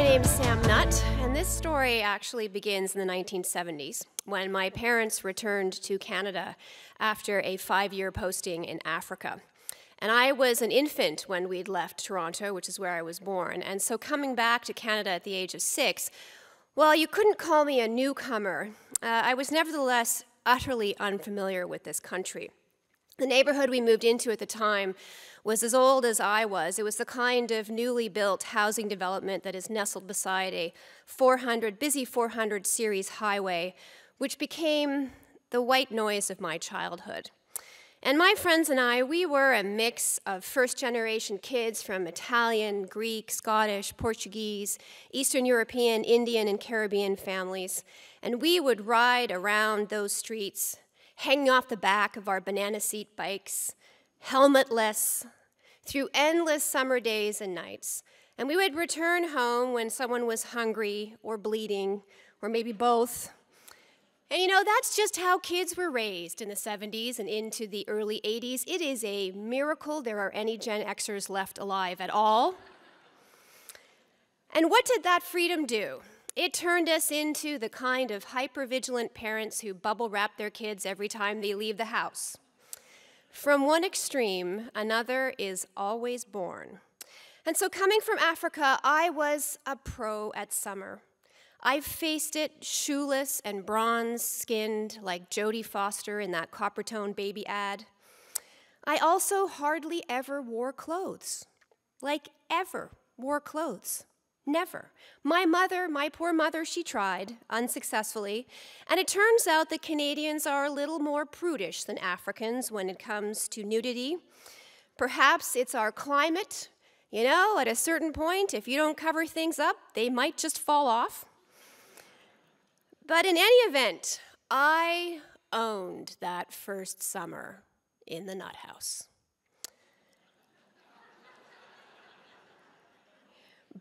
My name's Sam Nutt, and this story actually begins in the 1970s when my parents returned to Canada after a 5-year posting in Africa. And I was an infant when we'd left Toronto, which is where I was born. And so coming back to Canada at the age of 6, well, you couldn't call me a newcomer. I was nevertheless utterly unfamiliar with this country. The neighborhood we moved into at the time was as old as I was. It was the kind of newly built housing development that is nestled beside a busy 400 series highway, which became the white noise of my childhood. And my friends and I, we were a mix of first-generation kids from Italian, Greek, Scottish, Portuguese, Eastern European, Indian, and Caribbean families. And we would ride around those streets, hanging off the back of our banana seat bikes, helmetless, through endless summer days and nights. And we would return home when someone was hungry or bleeding, or maybe both. And you know, that's just how kids were raised in the 70s and into the early 80s. It is a miracle there are any Gen Xers left alive at all. And what did that freedom do? It turned us into the kind of hyper-vigilant parents who bubble wrap their kids every time they leave the house. From one extreme, another is always born. And so coming from Africa, I was a pro at summer. I faced it shoeless and bronze-skinned like Jodie Foster in that Coppertone baby ad. I also hardly ever wore clothes, like ever wore clothes. Never. My poor mother, she tried, unsuccessfully, and it turns out that Canadians are a little more prudish than Africans when it comes to nudity. Perhaps it's our climate. You know, at a certain point, if you don't cover things up, they might just fall off. But in any event, I owned that first summer in the nut house.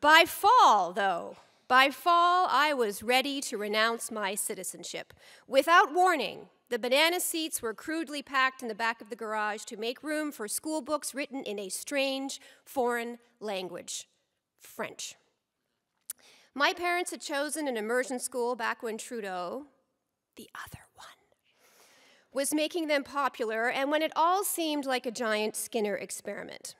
By fall, I was ready to renounce my citizenship. Without warning, the banana seats were crudely packed in the back of the garage to make room for school books written in a strange foreign language, French. My parents had chosen an immersion school back when Trudeau, the other one, was making them popular, and when it all seemed like a giant Skinner experiment.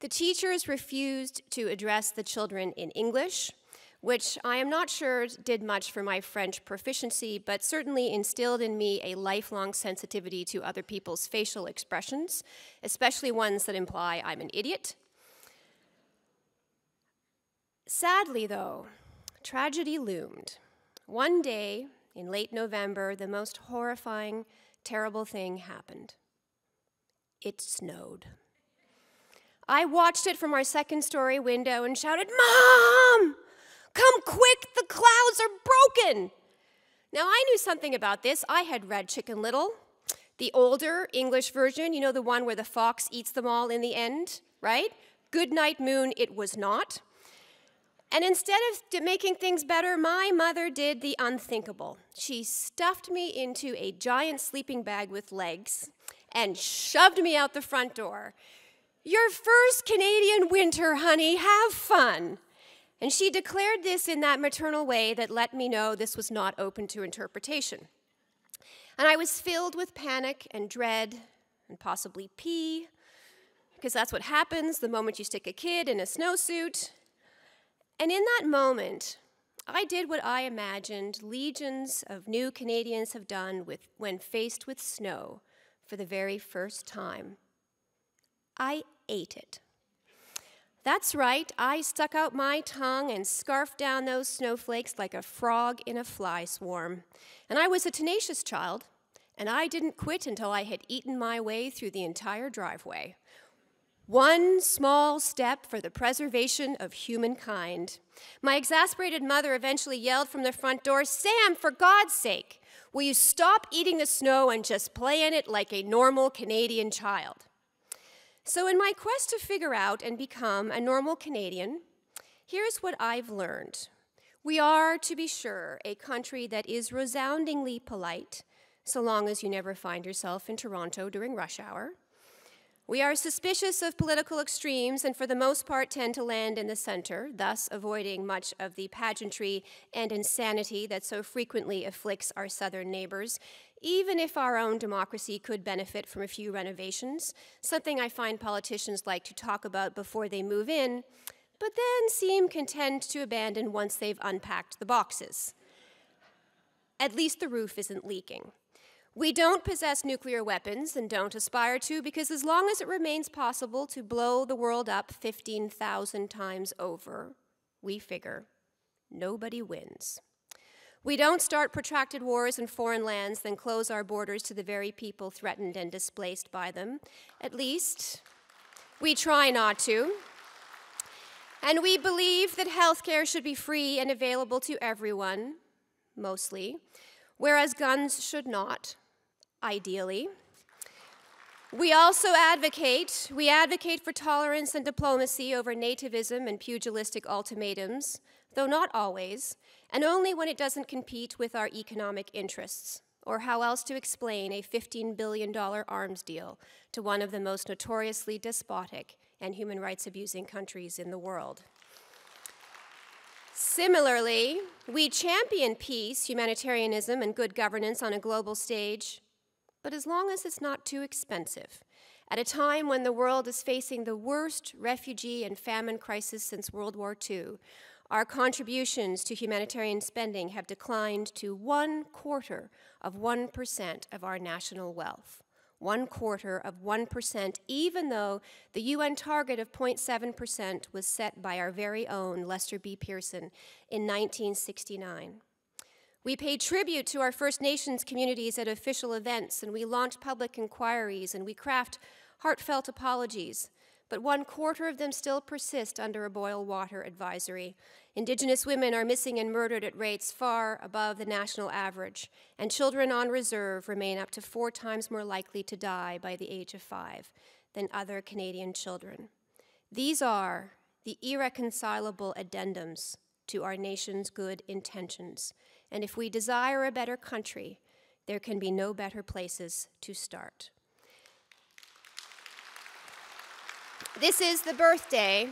The teachers refused to address the children in English, which I am not sure did much for my French proficiency, but certainly instilled in me a lifelong sensitivity to other people's facial expressions, especially ones that imply I'm an idiot. Sadly, though, tragedy loomed. One day, in late November, the most horrifying, terrible thing happened. It snowed. I watched it from our second-story window and shouted, "Mom! Come quick, the clouds are broken!" Now, I knew something about this. I had read Chicken Little, the older English version, you know, the one where the fox eats them all in the end, right? Good night, moon, it was not. And instead of making things better, my mother did the unthinkable. She stuffed me into a giant sleeping bag with legs and shoved me out the front door. "Your first Canadian winter, honey, have fun." And she declared this in that maternal way that let me know this was not open to interpretation. And I was filled with panic and dread and possibly pee, because that's what happens the moment you stick a kid in a snowsuit. And in that moment, I did what I imagined legions of new Canadians have done when faced with snow for the very first time. I ate it. That's right, I stuck out my tongue and scarfed down those snowflakes like a frog in a fly swarm. And I was a tenacious child, and I didn't quit until I had eaten my way through the entire driveway. One small step for the preservation of humankind. My exasperated mother eventually yelled from the front door, "Sam, for God's sake, will you stop eating the snow and just play in it like a normal Canadian child?" So in my quest to figure out and become a normal Canadian, here's what I've learned. We are, to be sure, a country that is resoundingly polite, so long as you never find yourself in Toronto during rush hour. We are suspicious of political extremes and for the most part tend to land in the center, thus avoiding much of the pageantry and insanity that so frequently afflicts our southern neighbors, even if our own democracy could benefit from a few renovations, something I find politicians like to talk about before they move in, but then seem content to abandon once they've unpacked the boxes. At least the roof isn't leaking. We don't possess nuclear weapons and don't aspire to, because as long as it remains possible to blow the world up 15,000 times over, we figure nobody wins. We don't start protracted wars in foreign lands, then close our borders to the very people threatened and displaced by them. At least, we try not to. And we believe that healthcare should be free and available to everyone, mostly, whereas guns should not. Ideally. We also advocate for tolerance and diplomacy over nativism and pugilistic ultimatums, though not always, and only when it doesn't compete with our economic interests, or how else to explain a $15 billion arms deal to one of the most notoriously despotic and human rights abusing countries in the world. Similarly, we champion peace, humanitarianism, and good governance on a global stage, but as long as it's not too expensive. At a time when the world is facing the worst refugee and famine crisis since World War II, our contributions to humanitarian spending have declined to 1/4% of our national wealth. 1/4%, even though the UN target of 0.7% was set by our very own Lester B. Pearson in 1969. We pay tribute to our First Nations communities at official events, and we launch public inquiries, and we craft heartfelt apologies, but 1/4 of them still persist under a boil water advisory. Indigenous women are missing and murdered at rates far above the national average, and children on reserve remain up to 4 times more likely to die by the age of 5 than other Canadian children. These are the irreconcilable addendums to our nation's good intentions. And if we desire a better country, there can be no better places to start. This is the birthday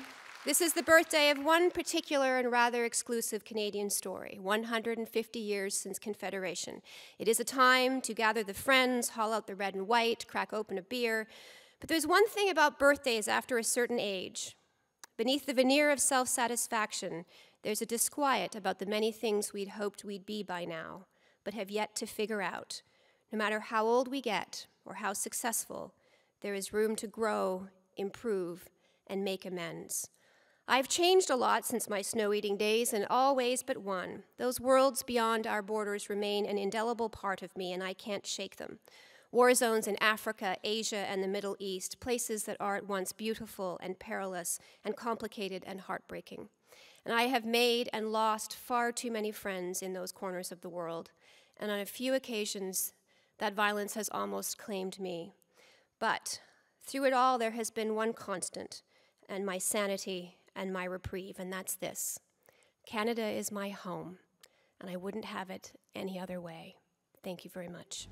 of one particular and rather exclusive Canadian story, 150 years since Confederation. It is a time to gather the friends, haul out the red and white, crack open a beer. But there's one thing about birthdays after a certain age. Beneath the veneer of self-satisfaction, there's a disquiet about the many things we'd hoped we'd be by now, but have yet to figure out. No matter how old we get or how successful, there is room to grow, improve, and make amends. I've changed a lot since my snow-eating days in all ways but one. Those worlds beyond our borders remain an indelible part of me, and I can't shake them. War zones in Africa, Asia, and the Middle East, places that are at once beautiful and perilous and complicated and heartbreaking. And I have made and lost far too many friends in those corners of the world, and on a few occasions, that violence has almost claimed me. But through it all, there has been one constant, and my sanity and my reprieve, and that's this. Canada is my home, and I wouldn't have it any other way. Thank you very much.